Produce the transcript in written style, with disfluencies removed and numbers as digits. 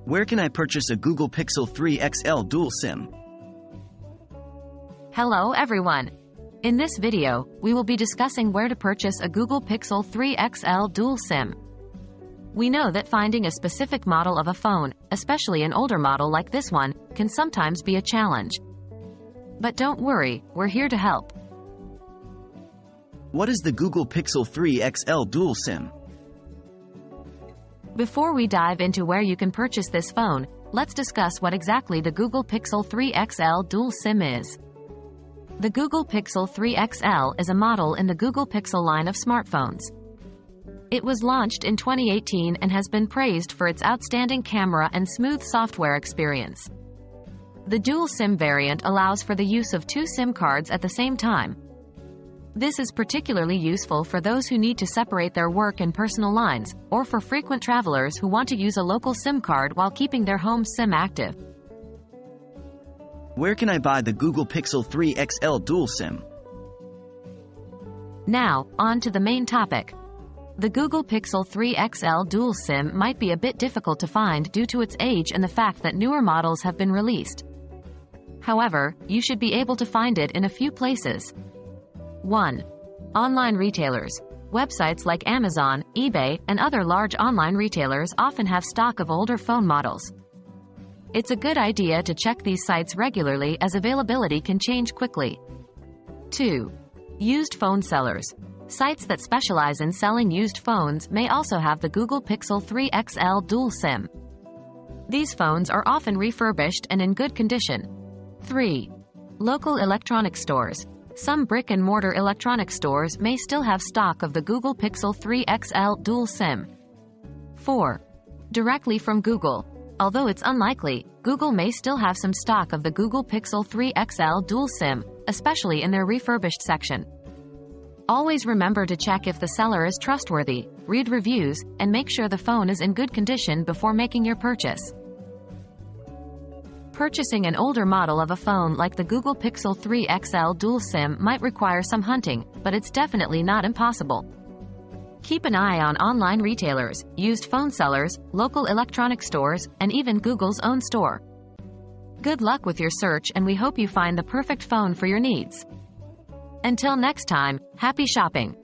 Where can I purchase a Google Pixel 3 XL dual SIM? Hello everyone. In this video, we will be discussing where to purchase a Google Pixel 3 XL dual SIM. We know that finding a specific model of a phone, especially an older model like this one, can sometimes be a challenge. But don't worry, we're here to help. What is the Google Pixel 3 XL dual SIM? Before we dive into where you can purchase this phone, let's discuss what exactly the Google Pixel 3 XL dual SIM is. The Google Pixel 3 XL is a model in the Google Pixel line of smartphones. It was launched in 2018 and has been praised for its outstanding camera and smooth software experience. The dual SIM variant allows for the use of two SIM cards at the same time. This is particularly useful for those who need to separate their work and personal lines, or for frequent travelers who want to use a local SIM card while keeping their home SIM active. Where can I buy the Google Pixel 3 XL dual SIM? Now, on to the main topic. The Google Pixel 3 XL dual SIM might be a bit difficult to find due to its age and the fact that newer models have been released. However, you should be able to find it in a few places. 1. Online retailers. Websites like Amazon, eBay, and other large online retailers often have stock of older phone models. It's a good idea to check these sites regularly as availability can change quickly. 2. Used phone sellers. Sites that specialize in selling used phones may also have the Google Pixel 3 XL dual SIM. These phones are often refurbished and in good condition. 3. Local electronic stores. Some brick-and-mortar electronic stores may still have stock of the Google Pixel 3 XL dual SIM. 4. Directly from Google. Although it's unlikely, Google may still have some stock of the Google Pixel 3 XL dual SIM, especially in their refurbished section. Always remember to check if the seller is trustworthy, read reviews, and make sure the phone is in good condition before making your purchase. Purchasing an older model of a phone like the Google Pixel 3 XL dual SIM might require some hunting, but it's definitely not impossible. Keep an eye on online retailers, used phone sellers, local electronic stores, and even Google's own store. Good luck with your search, and we hope you find the perfect phone for your needs. Until next time, happy shopping!